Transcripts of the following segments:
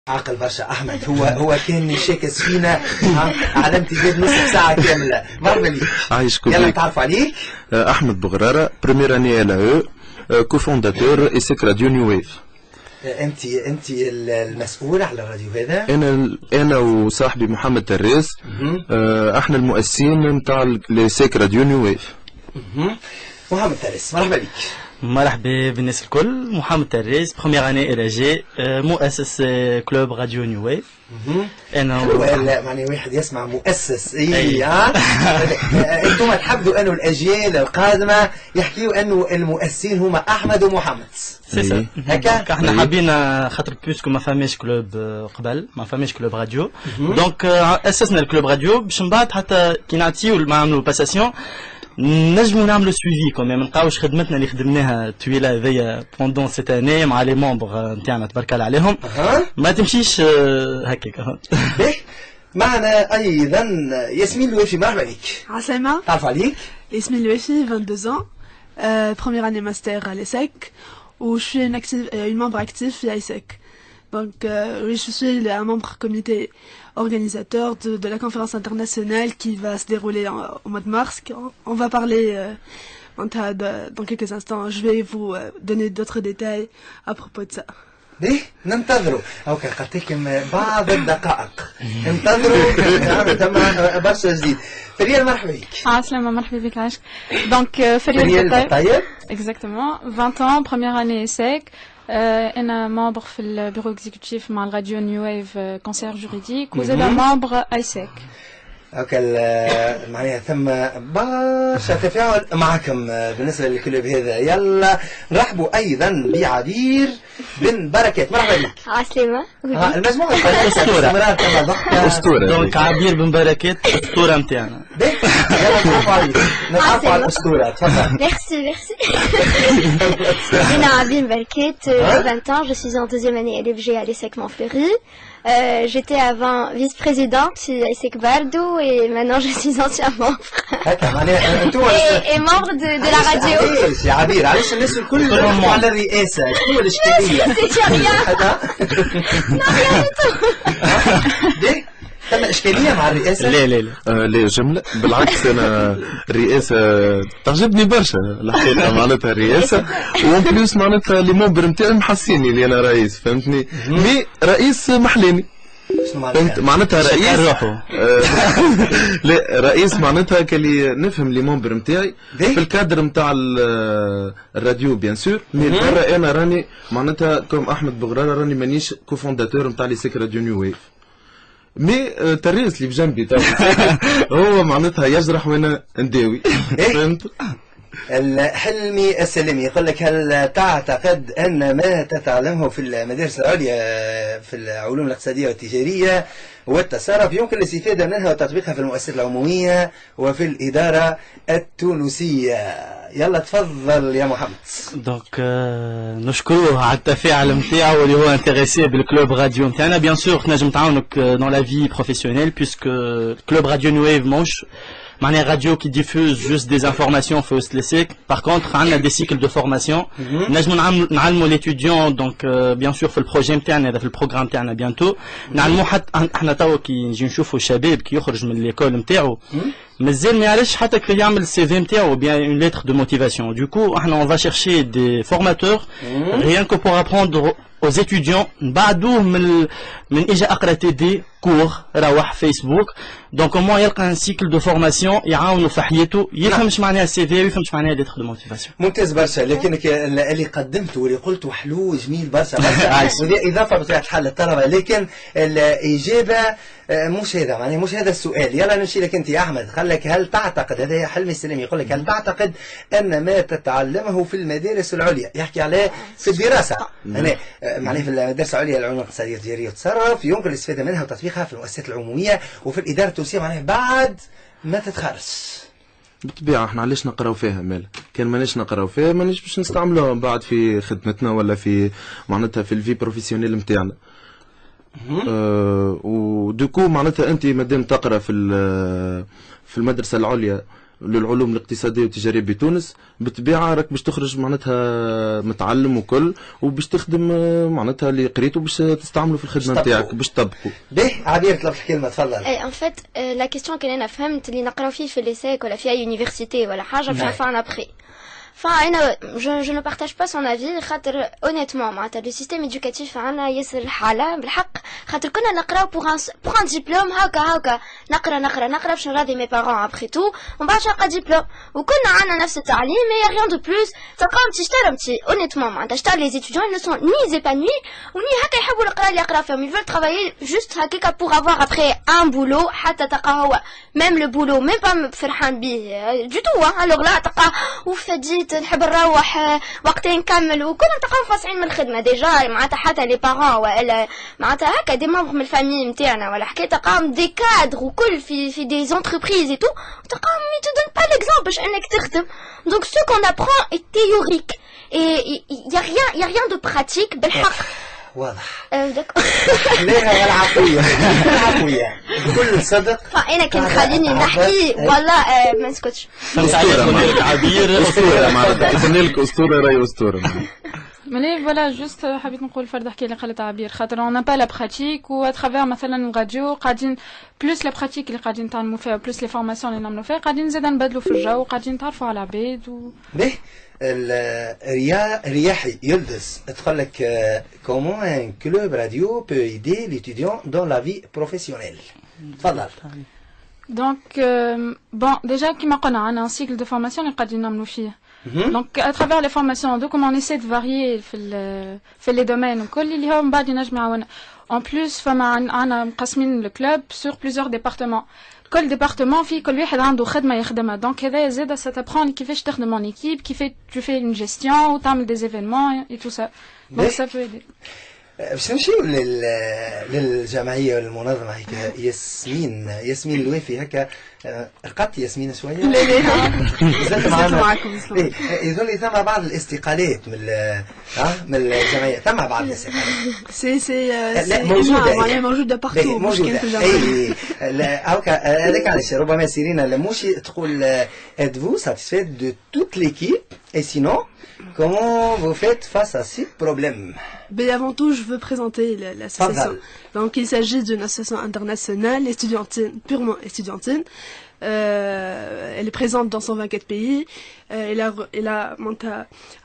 عاقل برشا احمد. هو كان شاكس فينا علامة زاد نصف ساعة كاملة. مرحبا بك. عايشكم. يلا نتعرف عليك. احمد بغرارة، بريمير اني ال كوفونداتور ايسيك راديو نيو ويف. انت المسؤول على الراديو هذا؟ انا وصاحبي محمد تريس، احنا المؤسسين نتاع ليسيك راديو نيو ويف. محمد تريس، مرحبا بك. مرحبا بالناس الكل. محمد تريس، بروميير اني ال مؤسس كلوب راديو نيو ويف. انا معني واحد يسمع مؤسس انتم تحبوا انه الاجيال القادمه يحكيوا انه المؤسسين هما احمد ومحمد. سي هكا احنا حابين خاطر بيسكو ما فماش كلوب قبل، ما فماش كلوب راديو، دونك اسسنا الكلوب راديو باش من بعد حتى كي نعطيو نعملوا باساسيون نجمو نعملو سويفي كوميم، ما نلقاوش خدمتنا اللي خدمناها الطويله هذيا بوندون سيت اني مع لي مونبر نتاعنا تبارك الله عليهم ما تمشيش هكاك. معنا ايضا ياسمين الوافي، مرحبا بك. عسلامة. تعرف عليك؟ Yasmine Louefi, 22 ans, première année master à l'ESSEC, où je suis une membre active à l'ESSEC. Donc, oui, je suis un membre comité organisateur de la conférence internationale qui va se dérouler au mois de mars. On va parler dans quelques instants. Je vais vous donner d'autres détails à propos de ça. ليه؟ ننتظروا. أو قلت لكم بعض الدقائق. انتظروا. تم برشا جديد. فريال مرحبا بك. عسلامة، مرحبا بك عايشك. دونك فريال بطايب. Exactement. 20 ans, première année ESSEC. أنا membre في البيرو اكزيكوتيف مع الراديو نيو ويف كونسير جوريديك وزادا membre ايسيك. معناها ثم برشا تفاعل معكم بالنسبه للكلوب هذا. يلا نرحبوا ايضا بعبير بن بركات، مرحبا بك. عسلامة. المجموعه الاسطوره اسطوره. دونك عبير بن بركات الاسطوره نتاعنا. يلا نتعرفوا على الاسطوره. تفضل. Merci. Dina Abim Belkit, 20 ans, je suis en deuxième année LFG à l'ESSEC Montfleury. J'étais avant vice-présidente chez l'ESSEC Bardo et maintenant je suis ancien membre. et membre de la radio. يا عبير علاش الناس الكل على الرئاسة؟ شنو الإشكالية؟ C'est rien. ليه؟ ثم إشكالية مع الرئاسة؟ لا جملة بالعكس. أنا الرئاسة تعجبني برشا الحقيقة، معناتها الرئاسة وون بلوس معناتها لي مومبر نتاعي محسيني اللي أنا رئيس، فهمتني؟ مي رئيس محلاني. فهمت معناتها رئيس لا رئيس معناتها كلي نفهم لي مومبر نتاعي في الكادر نتاع الراديو بيان سور، مي برا أنا راني معناتها كوم أحمد بغرارة راني مانيش كوفونداتور نتاع لي سيك راديو نيو ويف. مي تريس اللي بجنبي هو معناتها يجرح وانا نداوي. فهمت؟ الحلمي السلمي يقول لك: هل تعتقد أن ما تتعلمه في المدارس العليا في العلوم الاقتصادية والتجارية والتصرف يمكن الاستفادة منها وتطبيقها في المؤسسات العمومية وفي الإدارة التونسية؟ يلا تفضل يا محمد. دونك نشكروه على التفاعل نتاعو اللي هو انتريسي بالكلوب راديو نتاعنا. بيان سور نجم تعاونك دون لا في بروفيسيونيل بيسكو كلوب راديو نيو ويف موش معناها راديو qui diffuse juste des informations في وسط ليسيك. par contre عندنا des cycles de formation نجمو نعلموا l'étudiant. donc bien sûr في البروجي نتاعنا هذا في البروغرام تاعنا بيانتو نعلموا حتى احنا توا كي نجي نشوفوا الشباب كي يخرج من ليكول نتاعو مازال ما يعرفش حتى كي يعمل السي في نتاعو bien une lettre de motivation. du coup احنا on va chercher des formateurs rien que pour apprendre aux étudiants بعدوه من اجا اقرا تي دي كور روح فيسبوك. دونك موان يلقى ان سيكل دو فورماسيون يعاونوا في حياته يفهم اش معناها السي في ويفهم اش معناها ليتر دو موتيفاسيون. ممتاز برشا. لكنك اللي قدمته واللي قلته حلو جميل برشا وهذه اضافه بطبيعه الحال للطلبه، لكن الاجابه مش هذا معناها مش هذا السؤال. يلا نمشي لك انت يا احمد. خلك هل تعتقد، هذا حلمي السلمي يقول لك: هل تعتقد ان ما تتعلمه في المدارس العليا يحكي عليه في الدراسه هنا معناها في المدارس العليا العلوم الاقتصاديه والتجاريه والتصرف يمكن الاستفاده منها وتطبيقها في المؤسسات العموميه وفي الاداره التونسيه معناها بعد ما تتخرج؟ بالطبيعة احنا علاش نقراو فيها مال؟ كان ماناش نقراو فيها ماناش باش نستعملوها بعد في خدمتنا ولا في معناتها في الفي بروفيسيونيل نتاعنا. ودوكو معناتها انت مادام تقرا في المدرسة العليا للعلوم الاقتصاديه والتجاريه بتونس بالطبيعه راك باش تخرج معناتها متعلم وكل وباش تخدم معناتها اللي قريته باش تستعمله في الخدمه نتاعك باش تطبقه. باهي عبير طلب الكلمه تفضل. اي ان فيت لا كيستيون كان انا فهمت اللي نقراو فيه في الليسيك ولا في اي يونيفرسيتي ولا حاجه باش نعرفها انا ابخي. Enfin, je ne partage pas son avis. Honnêtement, le système éducatif عنا يسر الحالة بالحق. خاطر كنا نقراو pour un diplôme هكا نقرا باش نراضي mes parents après tout. ومن بعد نلقى diplôme. وكنا عنا نفس التعليم mais y a rien de plus. تلقاهم تشترمتي honnêtement معناتها شتار les étudiants ils ne sont ni épanouis ou ni هكا يحبوا القراءة اللي يقراو فيهم. Ils veulent travailler juste هكاكا pour avoir après un boulot حتى تلقى هو même le boulot même pas فرحان بيه du tout. Alors là تلقى وفدي نحب نروح وقتين نكمل وكنا نتلقاو فاصعين من الخدمه ديجا معناتها حتى لي بارون ولا معناتها هكا دي ممبر من الفامي نتاعنا ولا حكايه تلقاهم دي كادر وكل في دي زونتربريز اي تو تلقاهم مي تو دون با ليكزامبل باش انك تخدم دونك سو كون ابرون اي تيوريك اي يا ريان دو براتيك بالحق. واضح. لا العفوية العفوية بكل صدق. فأنا كان خليني نحكي والله ما نسكتش. عبير أسطورة معناتها لك أسطورة راهي أسطورة. ملي فوالا جوست حبيت نقول فرد حكي اللي قالت عبير خاطر اون با لا براتيك و اترافير مثلا الراديو قاعدين بلوس لا براتيك اللي قاعدين نتعلموا فيها بلوس لي فورماسيون اللي نعملوا فيها قاعدين زاده نبدلوا في الجو وقاعدين نتعرفوا على العباد و رياحي يلدز تقول لك comment un club radio peut aider l'étudiant dans la vie professionnelle. تفضل. دونك بون ديجا كيما قلنا عندنا ان سيكل دو فورماسيون اللي قاعدين نعملوا فيه. Donc à travers les formations donc on essaie de varier في les domaines وكل اللي هو من بعد ينجم يعاونا. En plus فما عندنا مقسمين الكلوب sur plusieurs départements. كل ديبارتمون فيه كل واحد عنده خدمه يخدمها دونك هذا زاده ستابخون كيفاش تخدم اون ايكيب كيفاش tu fais une gestion وتعمل des événements et tout ça. Donc ça peut aider. باش نمشيو للجمعيه والمنظمه هيك ياسمين الوافي هكا رقدت ياسمين شويه؟ لا معكم يظل ثم بعض الاستقالات من الجمعيه ثم بعض الاستقالات لا موجوده بارتو موجوده هكا هذاك علاش ربما سيرينا لموشي تقول êtes-vous satisfait de toute l'équipe et sinon comment vous faites face à ces problèmes? Mais avant tout, je veux présenter l'association. Donc, il s'agit d'une association internationale, estudiantine, purement estudiantine. Elle est présente dans 124 pays. Elle a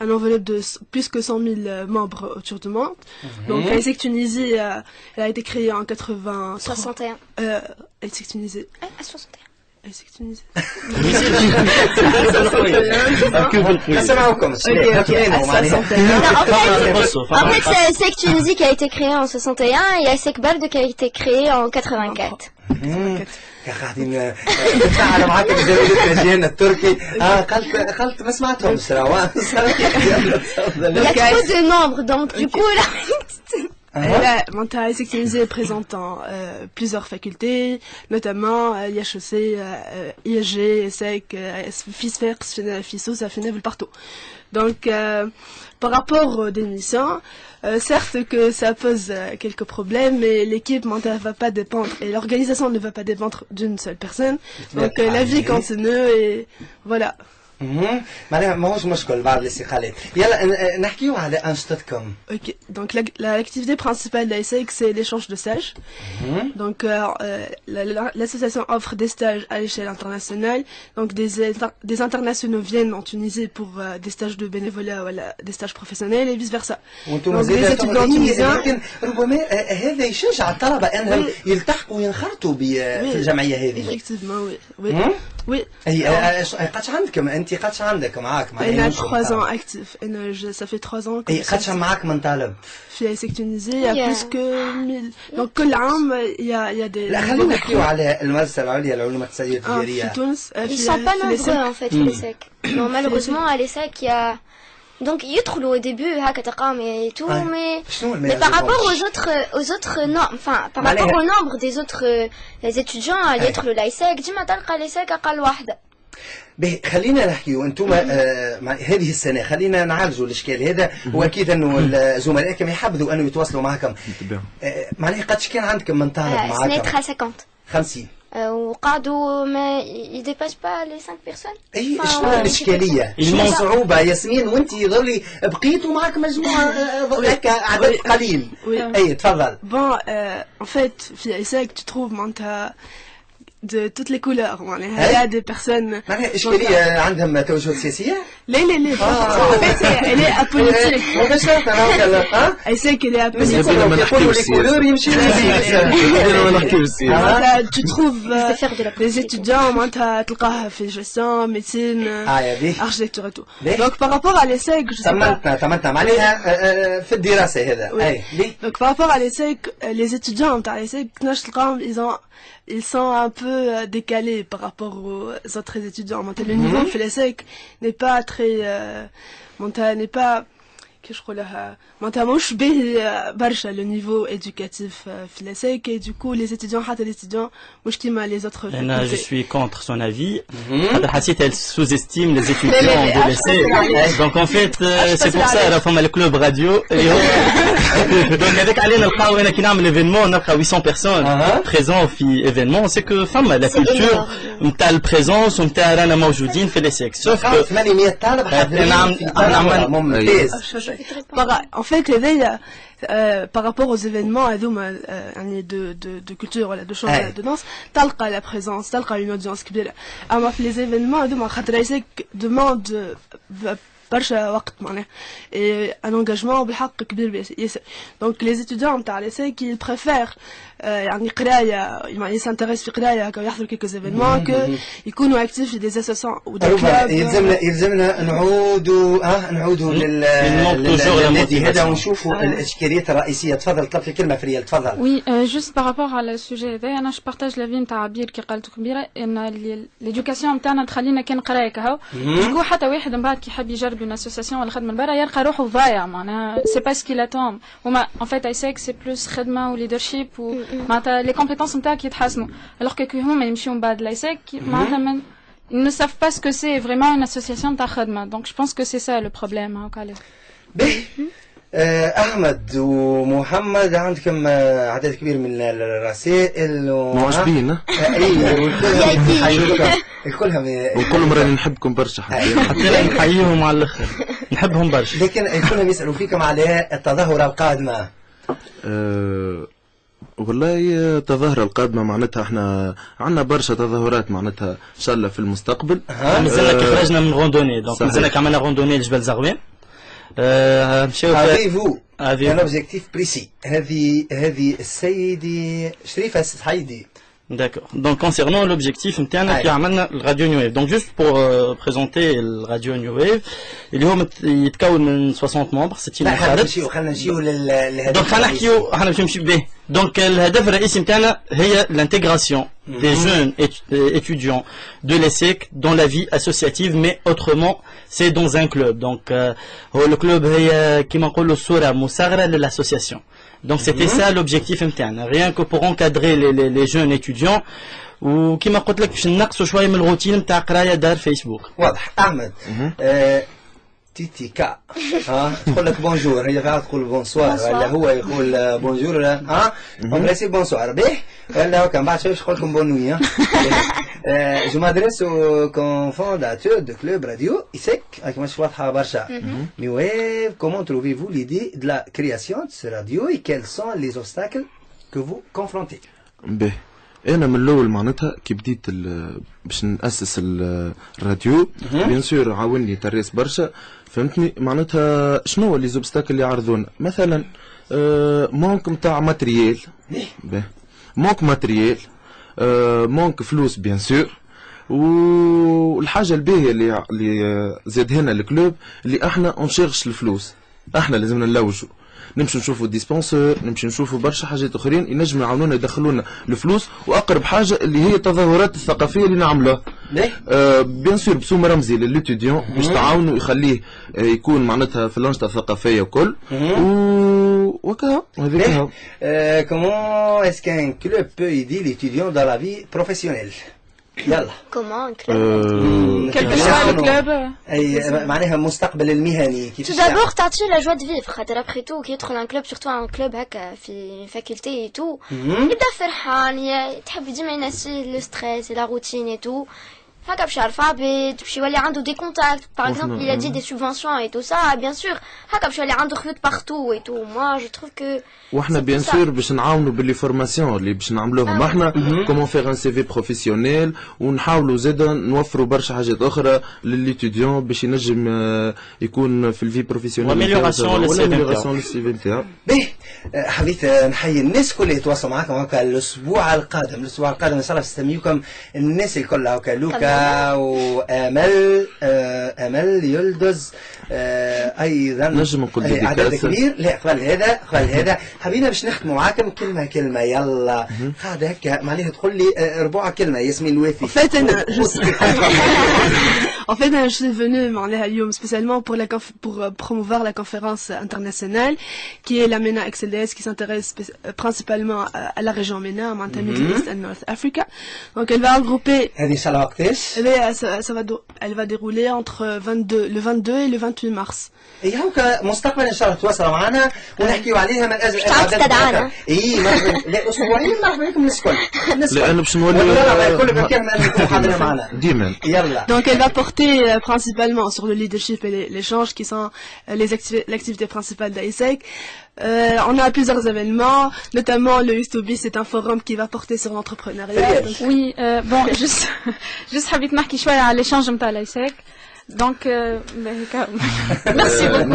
un enveloppe de plus que 100 000 membres autour du monde. Donc, AIESEC Tunisie, elle a été créée en 61. AIESEC Tunisie. 61. AIESEC Tunisie. En fait, c'est AIESEC Tunisie qui a été créée en 61 et AIESEC Bardo qui a été créée en 84. قاعدين نتفاعلوا معاك بجريدة الجيان التركي قلت ما سمعتهم سراوان Il y a trop de nombres donc du coup là AIESEC Tunisie est présente dans plusieurs facultés, notamment IHEC, ISG, ESSEC, FISFER, FISO, ça fait partout. Donc, par rapport aux démissions, certes que ça pose quelques problèmes, mais l'équipe ne va pas dépendre, et l'organisation ne va pas dépendre d'une seule personne. Donc, la vie continue et voilà. معناها ماهوش مشكل بعض الاستقالات. يلا نحكيو على أنشطتكم. Ok, donc l'activité principale de l'AIESEC c'est l'échange de stages. Donc l'association offre des stages à l'échelle internationale. Donc des internationaux viennent en Tunisie pour des stages de bénévolat ou des stages professionnels et vice versa. Donc les étudiants tunisiens ربما هذا يشجع الطلبة أنهم يلتحقوا وينخرطوا في الجمعية هذه. Effectivement, oui. Oui. قدش عندكم أنت قدش عندك معاك؟ أنا 3 ans actif. Ça fait 3 ans. قدش معاك من طالب؟ في AIESEC Tunisie, il y a plus que 1000. Donc كل عام il y a des. لا خلينا نحكيو على المؤسسة العليا للعلوم الاقتصادية والتجارية. في تونس. Ils sont pas nombreux en fait في l'AIESEC. Non malheureusement à l'AIESEC il y a donc يدخلوا au début هكا تقام et tout mais par rapport aux autres non enfin par rapport au nombre des autres étudiants اللي يدخلوا l'AIESEC ديما تلقى l'AIESEC أقل واحدة. باهي خلينا نحكيو انتم هذه السنه خلينا نعالجوا الاشكال هذا واكيد انه زملائكم يحبذوا انه يتواصلوا معكم. معناها قدش كان عندكم من طالب معاكم؟ سنة 50. 50 وقعدوا ما يديباش با لي 5 بيرسون. اي شنو الاشكاليه؟ شنو الصعوبه ياسمين وانت ظلي بقيتوا معك مجموعه هكا عدد قليل؟ اي تفضل. بون en fait في ايساك tu trouves معناتها de toutes les couleurs معناها il y a des personnes معناها إشكالية عندهم توجهات سياسية؟ لا en fait elle est apolitique. ايساك elle est apolitique. يقولوا لي كولور يمشي tu trouves les étudiants معناتها تلقاها في gestion médecine architecture et tout. Donc par rapport à l'ESSEC je sais pas تمنتنا معناها في الدراسة هذا. Donc par rapport à l'ESSEC les étudiants نتاع l'ESSEC نجم تلقاهم ils sont un peu décalés par rapport aux autres étudiants. Le niveau في l'ESSEC n'est pas très n'est pas كيفاش نقولها معناتها ماهوش باهي برشا لو نيفو éducatif في l'ESSEC et du coup les étudiants حتى les étudiants مش كيما les autres. Je suis contre son avis. حسيت elle sous-estime les étudiants de l'ESSEC. Donc en fait c'est pour ça راه فما الكلوب راديو اللي هو دونك هذاك علينا نلقاو انا كي نعمل ايفينمون نلقى 800 personnes présents في ايفينمون سي كو فما لا كولتور نتاع البريزونس ونتاع رانا موجودين في l'ESSEC. سوف 800 طالب حاضرين ممتاز. En fait, l'éveil, par rapport aux événements de culture, de chant, de danse, talqa la présence, talqa une audience كبيرة. أما في les événements, خاطر l'ESSEC demande برشا وقت معناها ان انجاجمون بالحق كبير ياسر. دونك لي ستوديون نتاع ليسي كي بريفير يعني قرايه يعني يسانتريس في قرايه هكا ويحضروا كيكوز ايفينمون كو يكونوا اكتيف في دي اسوسيون ودي يلزمنا نعودوا للنادي هذا ونشوفوا الاشكاليات الرئيسيه. تفضل طلب كلمه فريال تفضل. وي جوست بارابور على السوجي هذا انا جو بارطاج لافي نتاع عبير كي قالت كبيره ان ليدوكاسيون نتاعنا تخلينا كان قرايه كهو شكون حتى واحد من بعد كي يحب يجرب une association ولا خدمه من برا يلقى روحه ضايع معناها سي با سكي لاتوم هما ان فيت ايسيك سي بلوس خدمه وليدرشيب معناتها لي كومبيتونس نتاعك يتحسنوا الوغ كي هما يمشيو من بعد لايسيك معناتها ils ne savent pas ce que c'est vraiment une association تاع خدمه. Donc je pense que c'est ça le problème هاكا عليه. احمد ومحمد عندكم عدد كبير من الرسائل معجبين الكلهم وكلهم راني نحبكم برشا حتى نحييهم على الاخر نحبهم برشا. لكن الكلهم يسالوا فيكم على التظاهره القادمه. والله التظاهرة القادمة معناتها احنا عندنا برشا تظاهرات معناتها ان شاء الله في المستقبل. مازلنا كي خرجنا من غوندوني دونك مازلنا عملنا غوندوني لجبل زغوان. Avez-vous un objectif précis? هذه السيدة شريفة السحيدي. D'accord. Donc concernant l'objectif نتاعنا كي عملنا الراديو نيو ويف. Donc juste pour présenter الراديو نيو ويف اللي هو يتكون من 60 ممبر 60 خالد. خلينا نمشيو للهدف. دونك خلينا نحكيو احنا باش نمشيو به. دونك الهدف الرئيسي نتاعنا هي l'intégration des jeunes étudiants de l'ESSEC dans la vie associative mais autrement c'est dans un club. Donc هو الكلوب هي كيما نقولوا الصورة مصغرة للأسوسياسيون. Donc c'était ça l'objectif نتاعنا rien que pour encadrer les jeunes étudiants وكيما قلت لك باش نقصوا شوية من الروتين نتاع قراية دار فيسبوك. واضح. أحمد تيتي كا تقول لك بونجور هي قاعده تقول بونسوار ولا هو يقول بونجور ولا بريسي بونسوار به ولا كان بعد شويه يقول لكم بون نوي. جو مادريس او كونفونداتور دو كلوب راديو إيسيك كما مش واضحه برشا. مي ويف كومون تروفيفو ليدي دو لا كرياسيون دو سو راديو اي كيل سون لي اوبستاكل كو فو كونفرونتي. به انا من الاول معناتها كي بديت باش ناسس الراديو بيان سور عاوني تريس برشا فهمتني معناتها شنو هو لي زوبستاكل اللي يعرضونا مثلا مونك نتاع ماتريال مونك ماتريال مونك فلوس بيان سور والحاجه الباهيه اللي زاد هنا الكلوب اللي احنا نشيرش الفلوس احنا لازمنا نلوجوا نمشي نشوفوا ديسبونسور نمشي نشوفوا برشا حاجات اخرين ينجموا يعاونونا يدخلونا الفلوس واقرب حاجه اللي هي التظاهرات الثقافيه اللي نعملوها بيان سور بسوم رمزي للإتيديون باش تعاونوا يخليه يكون معناتها في الانشطه الثقافيه وكل وكذا comment est-ce qu'un club peut aider l'étudiant dans la vie professionnelle? يلا كومون كلوب كيف شو الكلوب اي معناها المستقبل المهني كيف دابور تعطي لا جوا دو فيفر خاطر ابخي تو كي يدخل ان كلوب سورتو ان كلوب هكا في فاكولتي اي تو يبدا فرحان تحب ديما ينسي لو ستريس لا روتين اي تو هكا باش يعرف عباد باش يولي عنده دي كونتاكت باغ اكزومبل il a dit des subventions et tout ça bien sûr هكا باش يولي عنده خيوط بارتو et tout moi je trouve que واحنا بيان سور باش نعاونوا باللي فورماسيون اللي باش نعملوهم احنا كومون فيغ ان سي في بروفيسيونيل ونحاولوا زاده نوفروا برشا حاجات اخرى للإتيديون باش ينجم يكون في الفي بروفيسيونيل واميليوراسيون للسي في نتاعو. باهي حبيت نحيي الناس الكل يتواصلوا معكم هكا الاسبوع القادم ان شاء الله نستميوكم الناس الكل هكا لوكا وامل امل يلدز ايضا نجم نقول عدد كبير. لا قبل هذا حبينا باش نختموا معاكم كلمه يلا قاعد هكا معناها تقول لي ربع كلمه ياسمين الوافي. En fait, je suis venue à spécialement pour promouvoir la conférence internationale qui est la MENA XLDS qui s'intéresse principalement à la région MENA, Middle East and North Africa. Donc elle va regrouper... Elle va dérouler entre le 22 et le 28 mars. اي هوكا مستقبلا ان شاء الله تواصلوا معنا ونحكيوا عليها من اجل تستدعانا. اي لا اسبوعين مرحبا بكم الكل. لان باش نولي كل مكان ما نكونوا حاضرين معنا ديما. يلا. Donc elle va porter principalement sur le leadership et l'échange qui sont l'activité principale d'AISEC. On a plusieurs événements, notamment le U2B, c'est un forum qui va porter sur l'entrepreneuriat. Oui, bon, juste حبيت نحكي شوية على l'échange نتاع l'AISEC. دونك ميرسي بوكو.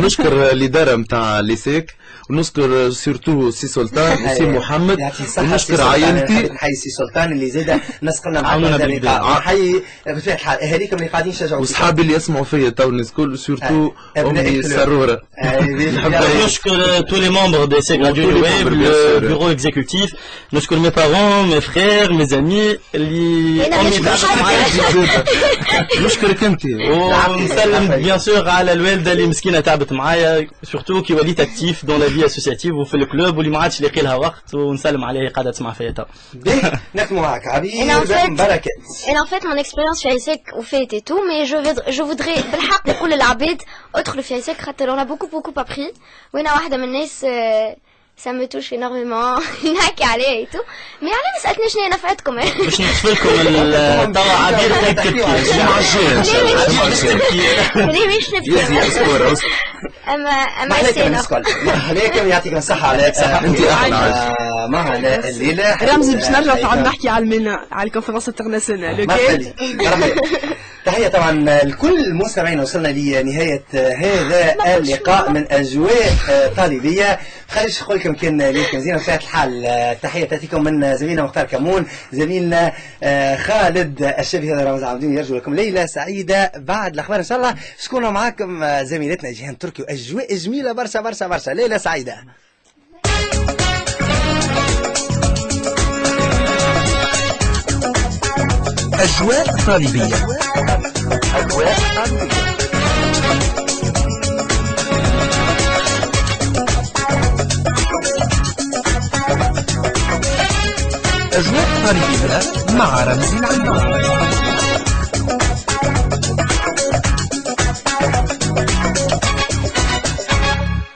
نشكر الاداره نتاع ليسيك ونشكر سورتو سي سلطان وسي محمد ونشكر عائلتي حي سي سلطان اللي زاد نسقنا معنا باللقاء. حي بطبيعه الحال اهاليكم اللي قاعدين يشجعوا واصحابي اللي يسمعوا فيا تو الناس الكل سورتو امي سروره. نشكر tous les membres de CEC Radio Wave, le bureau exécutif. نشكر mes parents, mes frères, mes amis اللي نشكرك انت ونسلم بيان سور على الوالده اللي مسكينه تعبت معايا سورتو كي وليت اكتيف دون لا في اسوسياتيف وفي الكلوب واللي ما عادش لاقي لها وقت ونسلم عليها قاعده تسمع فيا تو. نختموا معك عبير بركات. Et en fait mon expérience في AISEC وفات et tout mais je voudrais بالحق نقول للعباد ادخلوا في AISEC خاطر on a beaucoup appris وانا واحده من الناس ça me touche énormément نحكي عليه et tout mais على ما سالتني شنو نفعتكم باش نكتب لكم الطاوع عبير ليه مش نبكي اما عليكم يعطيكم الصحه على انت احلى معنا الليله رمزي باش نرجع تعال نحكي على المينا على الكونفرنس انترناسيونال. تحية طبعا لكل مستمعينا. وصلنا لنهاية هذا اللقاء من أجواء طالبية. خليش نقول لكم كان ليكم زين وفات الحال. تحية تأتيكم من زميلنا مختار كمون، زميلنا خالد الشبي، هذا رمز عابدين. يرجو لكم ليلة سعيدة بعد الأخبار إن شاء الله. شكونا معاكم زميلتنا جيهان تركي، وأجواء جميلة برشا برشا برشا. ليلة سعيدة. أجواء طالبية. أجواء طالبية. أجواء طالبية مع رمزي العنبر.